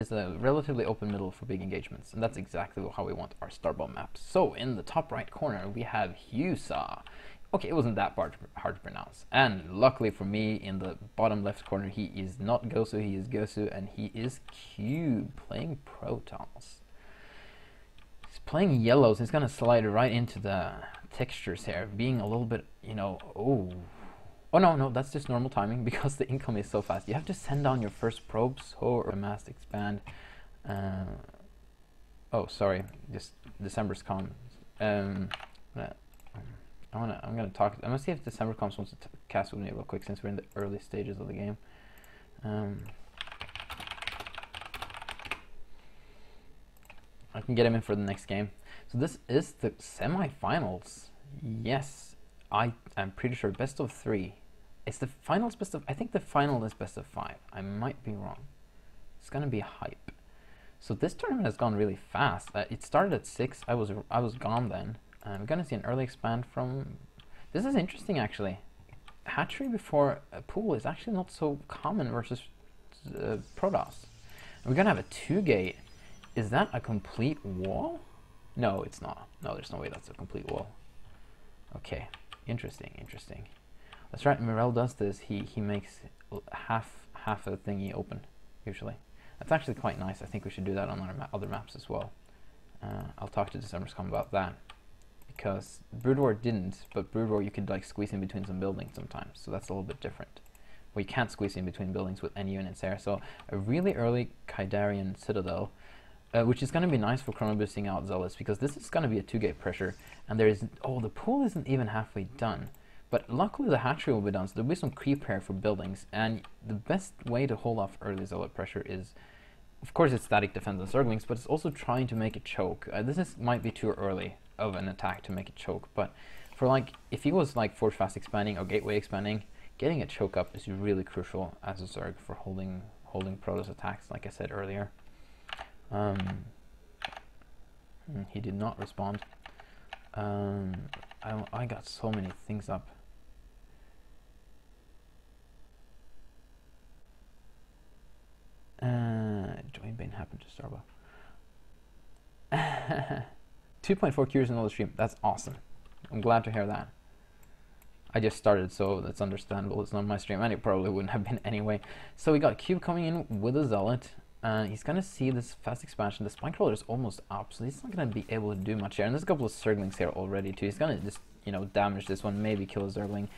is a relatively open middle for big engagements, and that's exactly how we want our Starbow maps. So in the top right corner, we have Heusa. Okay, it wasn't that hard to pronounce. And luckily for me, in the bottom left corner, he is not Gosu, he is Gosu, and he is Cube, playing Protons. He's playing yellows, he's gonna slide right into the textures here, being a little bit, you know, oh no, that's just normal timing because the income is so fast. You have to send down your first probes or mass expand. Oh, sorry, just December's com. I'm gonna see if December Comms wants to cast with me real quick since we're in the early stages of the game. I can get him in for the next game. So this is the semifinals. Yes, I'm pretty sure best of 3. Is the finals best of? I think the final is best of 5. I might be wrong. It's gonna be hype. So this tournament has gone really fast. It started at 6. I was gone then. I'm gonna see an early expand from. This is interesting actually. Hatchery before a pool is actually not so common versus Protoss. And we're gonna have a 2-gate. Is that a complete wall? No, it's not. No, there's no way that's a complete wall. Okay, interesting. That's right. Mirel does this. He makes half a thingy open usually. That's actually quite nice. I think we should do that on our other maps as well. I'll talk to December's.com about that. Because Brood War didn't, but Brood War you could like squeeze in between some buildings sometimes, so that's a little bit different. Well, you can't squeeze in between buildings with any units there, so a really early Kaidarian Citadel, which is going to be nice for chrono boosting out Zealots, because this is going to be a 2-gate pressure, and there is, the pool isn't even halfway done. But luckily the hatchery will be done, so there'll be some creep here for buildings, and the best way to hold off early Zealot pressure is, of course it's static defense and Zerglings, but it's also trying to make it choke. Might be too early of an attack to make it choke, but for like, if he was like force fast expanding or gateway expanding, getting a choke up is really crucial as a Zerg for holding Protoss attacks, like I said earlier. He did not respond. I got so many things up. Join Bane happened to Starbow. 2.4 cures in another stream. That's awesome. I'm glad to hear that. I just started, so that's understandable. It's not my stream, and it probably wouldn't have been anyway. So we got Cube coming in with a Zealot. He's going to see this fast expansion. The Spine Crawler is almost up, so he's not going to be able to do much here. And there's a couple of Zerglings here already, too. He's going to just, damage this one, maybe kill a Zergling.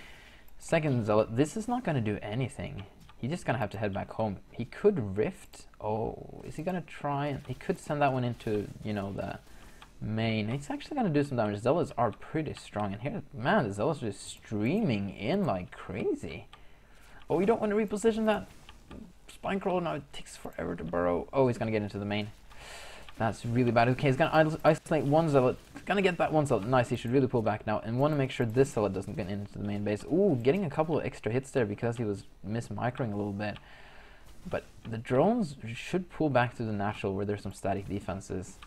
Second Zealot, this is not going to do anything. He's just going to have to head back home. He could Rift. Oh, is he going to try? He could send that one into, the main. He's actually going to do some damage. Zealots are pretty strong. And here, man, the Zealots are just streaming in like crazy. Oh, you don't want to reposition that Spine Crawler. Now it takes forever to burrow. Oh, he's going to get into the main. That's really bad. Okay, he's going to isolate one Zealot. He's going to get that one Zealot. Nice, he should really pull back now. And want to make sure this Zealot doesn't get into the main base. Ooh, getting a couple of extra hits there because he was mismicroing a little bit. But the drones should pull back to the natural where there's some static defenses.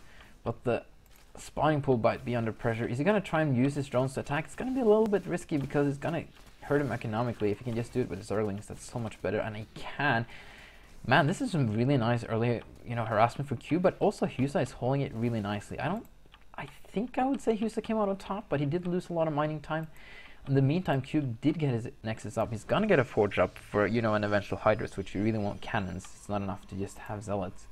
But the spawning pool might be under pressure. Is he going to try and use his drones to attack? It's going to be a little bit risky because it's going to hurt him economically. If he can just do it with his Zerglings, that's so much better. And he can. Man, this is some really nice early, harassment for Q, but also Heusa is holding it really nicely. I think I would say Heusa came out on top, but he did lose a lot of mining time. In the meantime, Cube did get his Nexus up. He's gonna get a Forge up for, an eventual Hydra switch. You really want cannons. It's not enough to just have Zealots.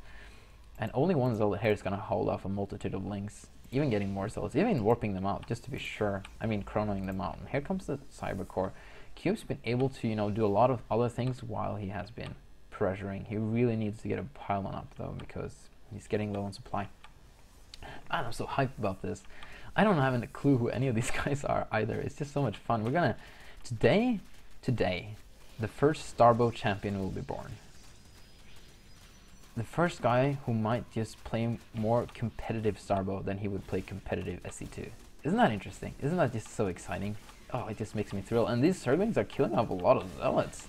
And only one Zealot here is gonna hold off a multitude of links. Even getting more Zealots, even warping them out, just to be sure. I mean, chronoing them out. And here comes the Cybercore. Cube's been able to, do a lot of other things while he has been pressuring. He really needs to get a pylon up though, because he's getting low on supply. Man, I'm so hyped about this. I don't have a clue who any of these guys are either. It's just so much fun. We're gonna today, the first Starbow champion will be born. The first guy who might just play more competitive Starbow than he would play competitive SC2. Isn't that interesting? Isn't that just so exciting? Oh, it just makes me thrill. And these Zerglings are killing off a lot of Zealots.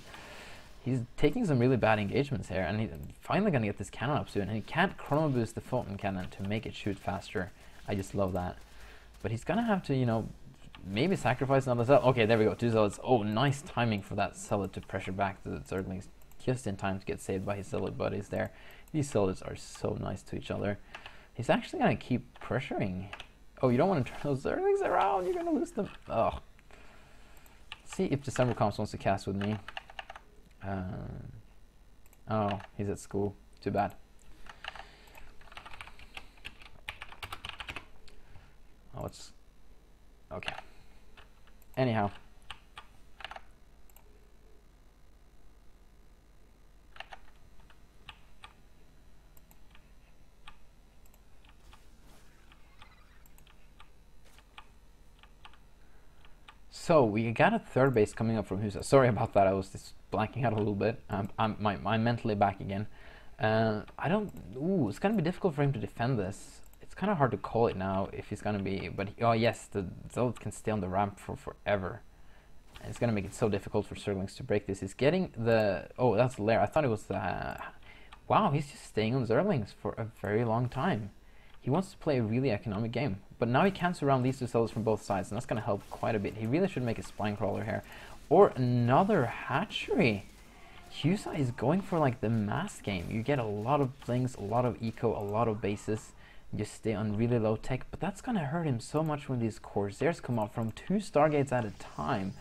He's taking some really bad engagements here, and he's finally going to get this cannon up soon. And he can't chrono boost the Fulton cannon to make it shoot faster. I just love that. But he's going to have to, maybe sacrifice another Zealot. Okay, there we go, 2 Zealots. Oh, nice timing for that Zealot to pressure back the Zerglings just in time to get saved by his Zealot buddies there. These sellers are so nice to each other. He's actually going to keep pressuring. Oh, you don't want to turn those Zerlings around. You're going to lose them. Oh. See if December Comps wants to cast with me. Oh, he's at school. Too bad. Oh, it's... Okay. Anyhow. So we got a third base coming up from Heusa. Sorry about that. I was just blanking out a little bit. I'm mentally back again. I don't. Ooh, it's gonna be difficult for him to defend this. It's kind of hard to call it now if he's gonna be. But oh yes, the Zealot can stay on the ramp for forever. And it's gonna make it so difficult for Zerglings to break this. He's getting the. Oh, that's Lair. I thought it was the. Wow, he's just staying on Zerglings for a very long time. He wants to play a really economic game, but now he can surround these two sellers from both sides, and that's going to help quite a bit. He really should make a spine crawler here, or another hatchery. Heusa is going for like the mass game. You get a lot of things, a lot of eco, a lot of bases. You stay on really low tech, but that's going to hurt him so much when these Corsairs come up from 2 Stargates at a time.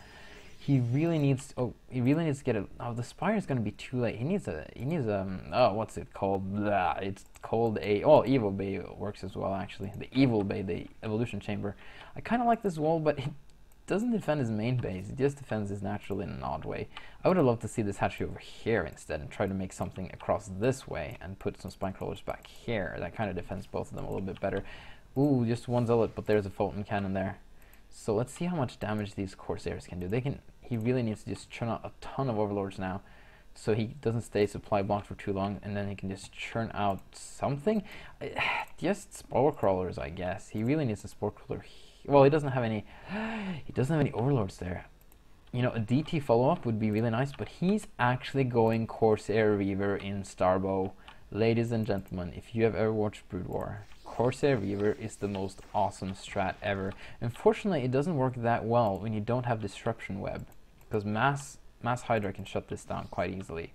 He really needs. Oh, he really needs to get it. Oh, the Spire is going to be too late. He needs a. Oh, what's it called? Blah, it's called a. Oh, Evil Bay works as well. Actually, the Evil Bay, the Evolution Chamber. I kind of like this wall, but it doesn't defend his main base. It just defends his natural in an odd way. I would have loved to see this hatchery over here instead, and try to make something across this way, and put some spine crawlers back here. That kind of defends both of them a little bit better. Ooh, just one zealot, but there's a Fulton cannon there. So let's see how much damage these Corsairs can do. They can. He really needs to just churn out a ton of Overlords now, so he doesn't stay supply blocked for too long, and then he can just churn out something. Just Spore Crawlers, I guess. He really needs a Spore Crawler. Well, he doesn't have any. He doesn't have any Overlords there. You know, a DT follow-up would be really nice, but he's actually going Corsair Reaver in Starbow. Ladies and gentlemen, if you have ever watched Brood War, Corsair Reaver is the most awesome strat ever. Unfortunately, it doesn't work that well when you don't have Disruption Web, because Mass Hydra can shut this down quite easily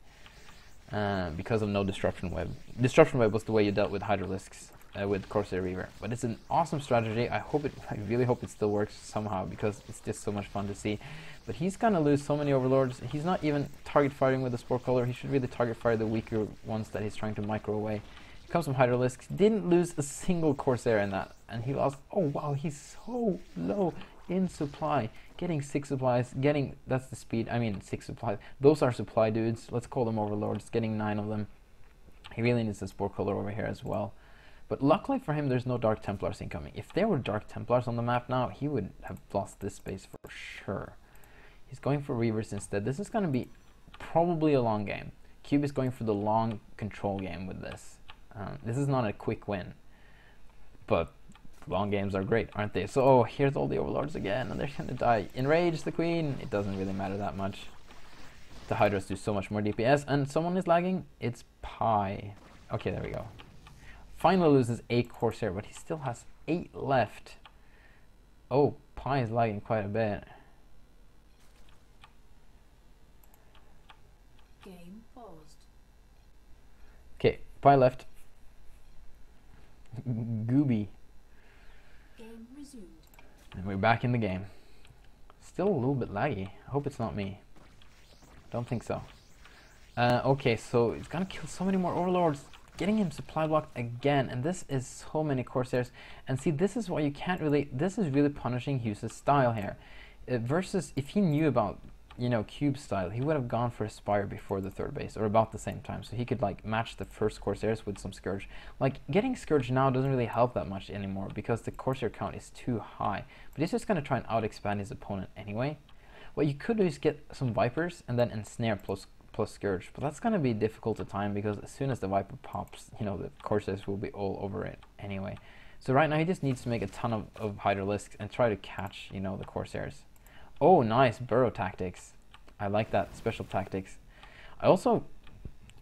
because of no Disruption Web. Disruption Web was the way you dealt with Hydralisks with Corsair Reaver, but it's an awesome strategy. I really hope it still works somehow, because it's just so much fun to see. But he's gonna lose so many Overlords. He's not even target firing with the Spore Color. He should really target fire the weaker ones that he's trying to micro away. He comes from Hydralisks, didn't lose a single Corsair in that, and he lost. Oh wow, he's so low in supply. Getting 6 supplies, that's the speed. I mean 6 supplies. Those are supply dudes. Let's call them Overlords. Getting 9 of them. He really needs a Spore Color over here as well. But luckily for him, there's no Dark Templars incoming. If there were Dark Templars on the map now, he would have lost this space for sure. He's going for Reavers instead. This is going to be probably a long game. Cube is going for the long control game with this. This is not a quick win, but long games are great, aren't they? So, oh, here's all the Overlords again, and they're going to die. Enrage the Queen. It doesn't really matter that much. The Hydras do so much more DPS, and someone is lagging. It's Pi. Okay, there we go. Finally loses 8 Corsair, but he still has 8 left. Oh, Pi is lagging quite a bit. Game paused. Okay, Pi left. Gooby. Game resumed. And we're back in the game. Still a little bit laggy. I hope it's not me. Don't think so. Okay, so it's gonna kill so many more Overlords. Getting him supply blocked again, and this is so many Corsairs. And see, this is why you can't really. This is really punishing Heusa's style here. Versus if he knew about, you know, Cube style, he would have gone for a Spire before the third base, or about the same time, so he could like match the first Corsairs with some Scourge. Like, getting Scourge now doesn't really help that much anymore because the Corsair count is too high. But he's just gonna try and out expand his opponent anyway. What you could do is get some Vipers and then ensnare plus Scourge, but that's gonna be difficult to time because as soon as the Viper pops, you know, the Corsairs will be all over it anyway. So right now he just needs to make a ton of Hydralisks and try to catch, you know, the Corsairs. Oh, nice burrow tactics. I like that, special tactics. I also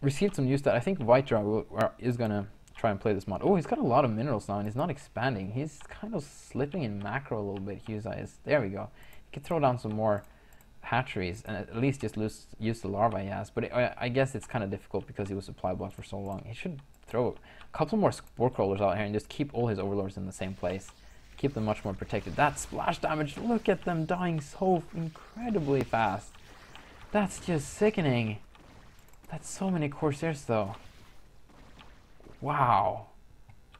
received some news that I think Vitra is gonna try and play this mod. Oh, he's got a lot of minerals now and he's not expanding. He's kind of slipping in macro a little bit. Heusa is. There we go. He can throw down some more. hatcheries and at least just use the larvae he has. But I guess it's kind of difficult because he was supply blocked for so long. He should throw a couple more spore crawlers out here and just keep all his overlords in the same place. Keep them much more protected. That splash damage, look at them dying so incredibly fast. That's just sickening. That's so many Corsairs though. Wow.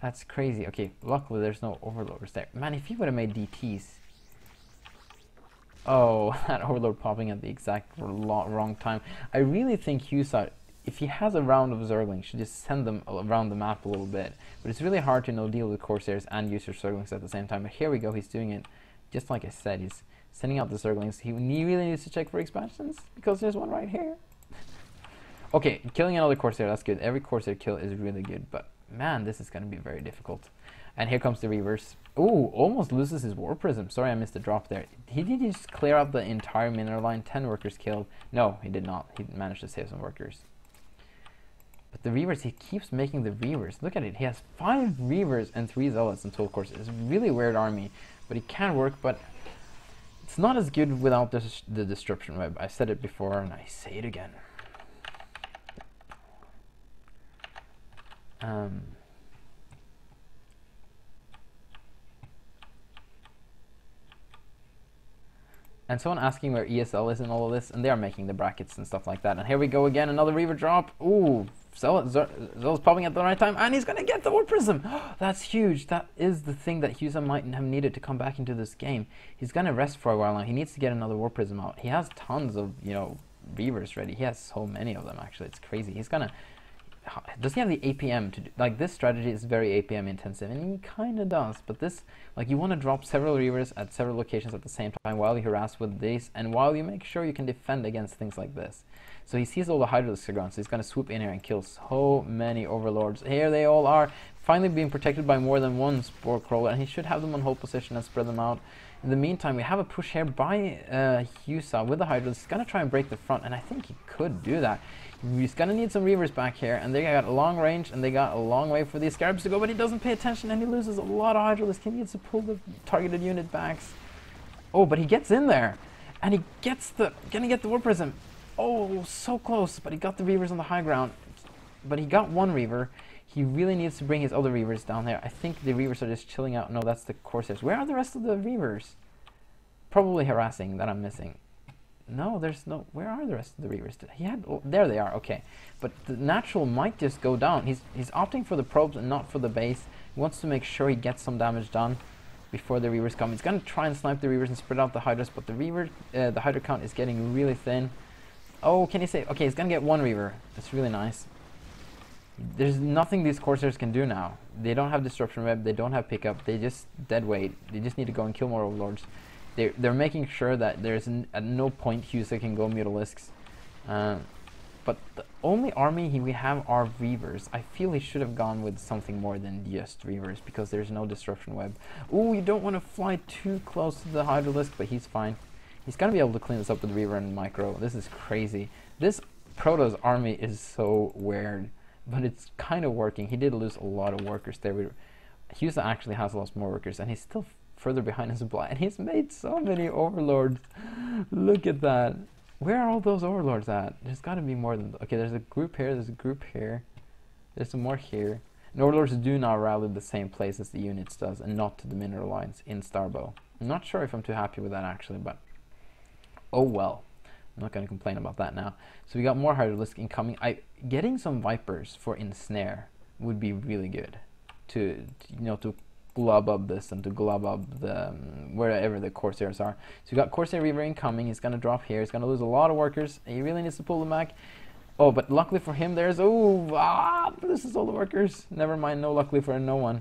That's crazy. Okay, luckily there's no overlords there. Man, if he would have made DTs. Oh, that overlord popping at the exact wrong time. I really think Heusa, if he has a round of Zerglings, should just send them around the map a little bit. But it's really hard to deal with Corsairs and use your Zerglings at the same time. But here we go, he's doing it just like I said. He's sending out the Zerglings. He really needs to check for expansions because there's one right here. Okay, killing another Corsair, that's good. Every Corsair kill is really good, but man, this is going to be very difficult. And here comes the Reavers. Ooh, almost loses his War Prism. Sorry, I missed the drop there. He did just clear out the entire mineral line. 10 workers killed. No, he did not. He managed to save some workers. But the Reavers, he keeps making the Reavers. Look at it. He has 5 Reavers and 3 Zealots in total course. It's a really weird army, but he can work, but it's not as good without the Disruption Web. I said it before, and I say it again. And someone asking where ESL is in all of this, and they are making the brackets and stuff like that. And here we go again, another Reaver drop. Ooh, Zealot's popping at the right time, and he's gonna get the War Prism. That's huge. That is the thing that Heusa might have needed to come back into this game. He's gonna rest for a while now. He needs to get another War Prism out. He has tons of, Reavers ready. He has so many of them, actually. It's crazy. He's gonna... Does he have the APM to do? Like, this strategy is very APM intensive, and he kind of does. But this, like, you want to drop several Reavers at several locations at the same time while you harass with these, and while you make sure you can defend against things like this. So he sees all the Hydralisks are gone, so he's going to swoop in here and kill so many Overlords. Here they all are, finally being protected by more than one Spore Crawler, and he should have them on hold position and spread them out. In the meantime, we have a push here by Heusa with the Hydralisks. He's going to try and break the front, and I think he could do that. He's going to need some Reavers back here, and they got a long range, and they got a long way for these Scarabs to go, but he doesn't pay attention, and he loses a lot of Hydralisks. He needs to pull the targeted unit backs. Oh, but he gets in there, and he gets gonna get the War Prism. Oh, so close, but he got the Reavers on the high ground. But he got one Reaver. He really needs to bring his other Reavers down there. I think the Reavers are just chilling out. No, that's the Corsairs. Where are the rest of the Reavers? Probably harassing that I'm missing. No, there's no... Where are the rest of the Reavers? He had... Oh, there they are, okay. But the natural might just go down. He's opting for the probes and not for the base. He wants to make sure he gets some damage done before the Reavers come. He's going to try and snipe the Reavers and spread out the Hydras, but the Hydra count is getting really thin. Oh, can he save? Okay, he's going to get one Reaver. That's really nice. There's nothing these Corsairs can do now. They don't have Disruption Web. They don't have pickup. They just dead weight. They just need to go and kill more Overlords. They're making sure that there's at no point Heusa can go Mutalisks. But the only army we have are Reavers. I feel he should have gone with something more than just Reavers because there's no Disruption Web. Ooh, you don't want to fly too close to the Hydralisk, but he's fine. He's going to be able to clean this up with Reaver and Micro. This is crazy. This Protoss army is so weird, but it's kind of working. He did lose a lot of workers there. Heusa actually has lost more workers, and he's still further behind in supply, and he's made so many Overlords. Look at that. Where are all those Overlords at? There's got to be more than... Okay, there's a group here, there's a group here, there's some more here. And Overlords do not rally the same place as the units does, and not to the mineral lines in Starbow. I'm not sure if I'm too happy with that actually, but oh well. I'm not going to complain about that now. So we got more Hydralisk incoming. Getting some Vipers for Ensnare would be really good to glub up this and to glub up the wherever the Corsairs are. So we got Corsair Reaver incoming. He's going to drop here. He's going to lose a lot of workers. He really needs to pull them back. Oh, but luckily for him, there's... Oh, this is all the workers. Never mind, no luckily for no one.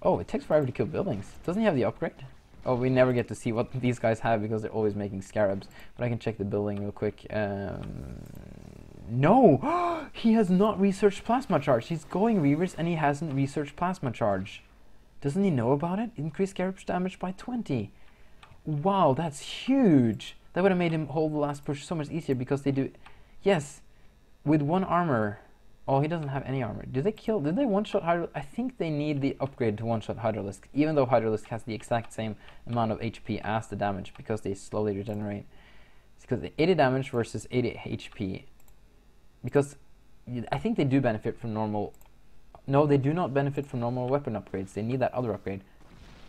Oh, it takes forever to kill buildings. Doesn't he have the upgrade? Oh, we never get to see what these guys have because they're always making Scarabs. But I can check the building real quick. No! He has not researched Plasma Charge. He's going Reavers and he hasn't researched Plasma Charge. Doesn't he know about it? Increased Scarab damage by 20. Wow, that's huge. That would have made him hold the last push so much easier because they do... Yes, with one armor. Oh, he doesn't have any armor. Did they one-shot Hydralisk? I think they need the upgrade to one-shot Hydralisk, even though Hydralisk has the exact same amount of HP as the damage because they slowly regenerate. Because 80 damage versus 80 HP. Because I think they do benefit from normal... No, they do not benefit from normal weapon upgrades. They need that other upgrade.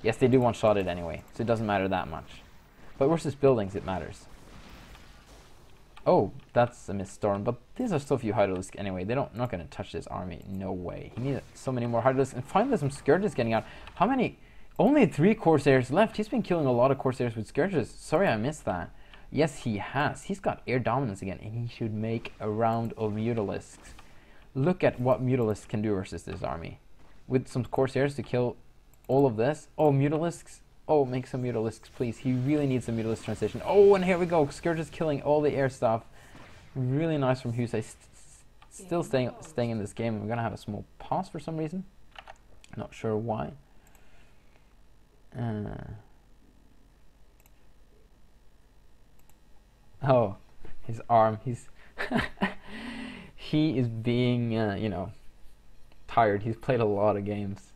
Yes, they do one-shot it anyway, so it doesn't matter that much. But versus buildings, it matters. Oh, that's a missed storm, but these are so few Hydralisks anyway. Not going to touch this army. No way. He needs so many more Hydralisks. And finally, some Scourges getting out. How many? Only 3 Corsairs left. He's been killing a lot of Corsairs with Scourges. Sorry, I missed that. Yes, he has. He's got air dominance again, and he should make a round of Mutalisks. Look at what Mutalisks can do versus this army. With some Corsairs to kill all of this. Oh, Mutalisks. Oh, make some Mutalisks, please. He really needs a Mutalisk transition. Oh, and here we go. Scourge is killing all the air stuff. Really nice from Heusa. Still staying in this game. We're going to have a small pause for some reason. Not sure why. Oh, his arm. He is being, you know, tired. He's played a lot of games.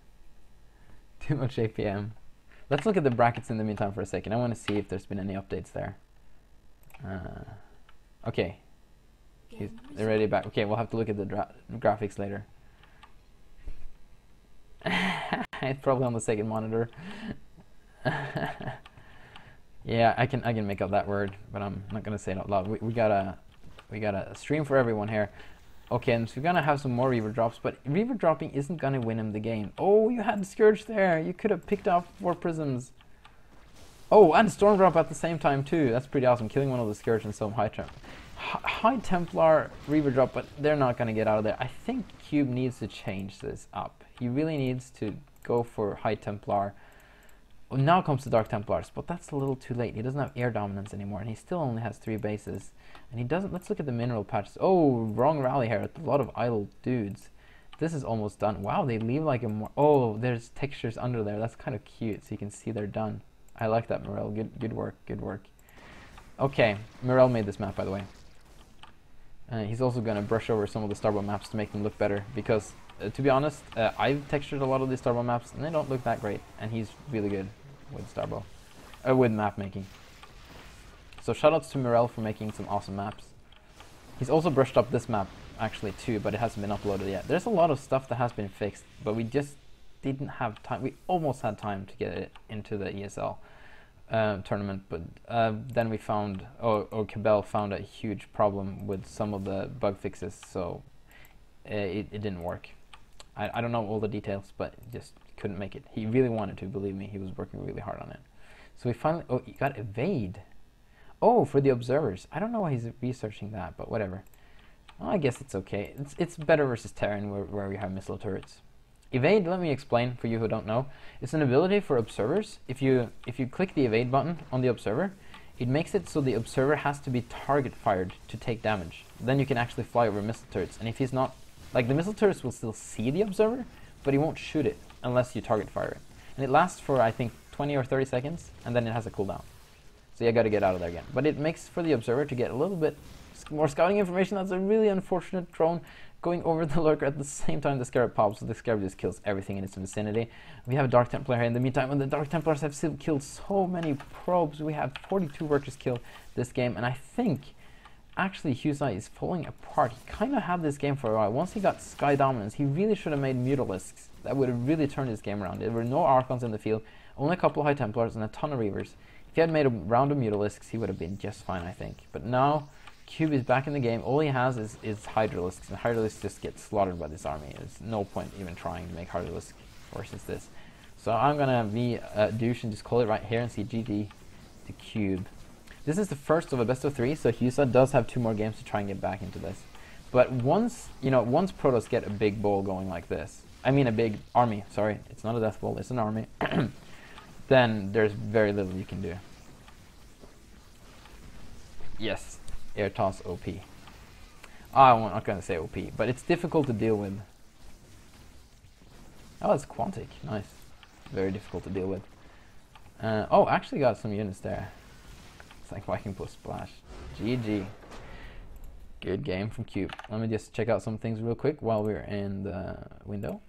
Too much APM. Let's look at the brackets in the meantime for a second. I want to see if there's been any updates there. Okay. They're already back. Okay, we'll have to look at the graphics later. It's probably on the second monitor. Yeah, I can make up that word, but I'm not gonna say it out loud. We got a stream for everyone here. Okay, and so we're gonna have some more Reaver drops, but Reaver dropping isn't gonna win him the game. Oh, you had the Scourge there. You could have picked off 4 prisms. Oh, and Storm drop at the same time too. That's pretty awesome. Killing one of the Scourge and some High Templar Reaver drop, but they're not gonna get out of there. I think Cube needs to change this up. He really needs to go for High Templar. Well, now comes the Dark Templars, but that's a little too late. He doesn't have air dominance anymore, and he still only has 3 bases. And he doesn't... Let's look at the mineral patches. Oh, wrong rally here. A lot of idle dudes. This is almost done. Wow, they leave like a more... Oh, there's textures under there. That's kind of cute, so you can see they're done. I like that, Morel. Good work, good work. Okay, Morel made this map, by the way. He's also going to brush over some of the Starbow maps to make them look better, because, to be honest, I've textured a lot of these Starbow maps, and they don't look that great, and he's really good with Starbow. With map making. So shoutouts to Morel for making some awesome maps. He's also brushed up this map, actually, too, but it hasn't been uploaded yet. There's a lot of stuff that has been fixed, but we just didn't have time. We almost had time to get it into the ESL tournament, but then we found, or Cabell found a huge problem with some of the bug fixes, so it didn't work. I don't know all the details, but just couldn't make it. He really wanted to, believe me. He was working really hard on it. So we finally... Oh, he got evade. Oh, for the observers. I don't know why he's researching that, but whatever. Well, I guess it's okay. It's better versus Terran, where we have missile turrets. Evade, let me explain for you who don't know. It's an ability for observers. If you click the evade button on the observer, it makes it so the observer has to be target fired to take damage. Then you can actually fly over missile turrets. And if he's not... Like, the missile turrets will still see the observer, but he won't shoot it unless you target fire it. And it lasts for, I think, 20 or 30 seconds, and then it has a cooldown. So you gotta get out of there again. But it makes for the observer to get a little bit more scouting information. That's a really unfortunate drone going over the lurker at the same time the Scarab pops, so the Scarab just kills everything in its vicinity. We have a Dark Templar here in the meantime, and the Dark Templars have still killed so many probes. We have 42 workers killed this game, and I think actually Heusa is falling apart. He kind of had this game for a while. Once he got Sky Dominance, he really should have made Mutalisks. That would have really turned this game around. There were no Archons in the field, only a couple of High Templars and a ton of Reavers. If he had made a round of Mutalisks, he would have been just fine, I think. But now, Cube is back in the game. All he has is Hydralisks, and Hydralisks just get slaughtered by this army. There's no point even trying to make Hydralisk versus this. So I'm gonna be a douche and just call it right here and see GG to Cube. This is the first of a best of 3, so Heusa does have 2 more games to try and get back into this. But once Protoss get a big bowl going like this, I mean a big army, sorry, it's not a death bowl, it's an army, then there's very little you can do. Yes, air toss OP. I'm not going to say OP, but it's difficult to deal with. Oh, it's Quantic, nice. Very difficult to deal with. Oh, actually got some units there. It's like Viking plus Splash. GG. Good game from Cube. Let me just check out some things real quick while we're in the window.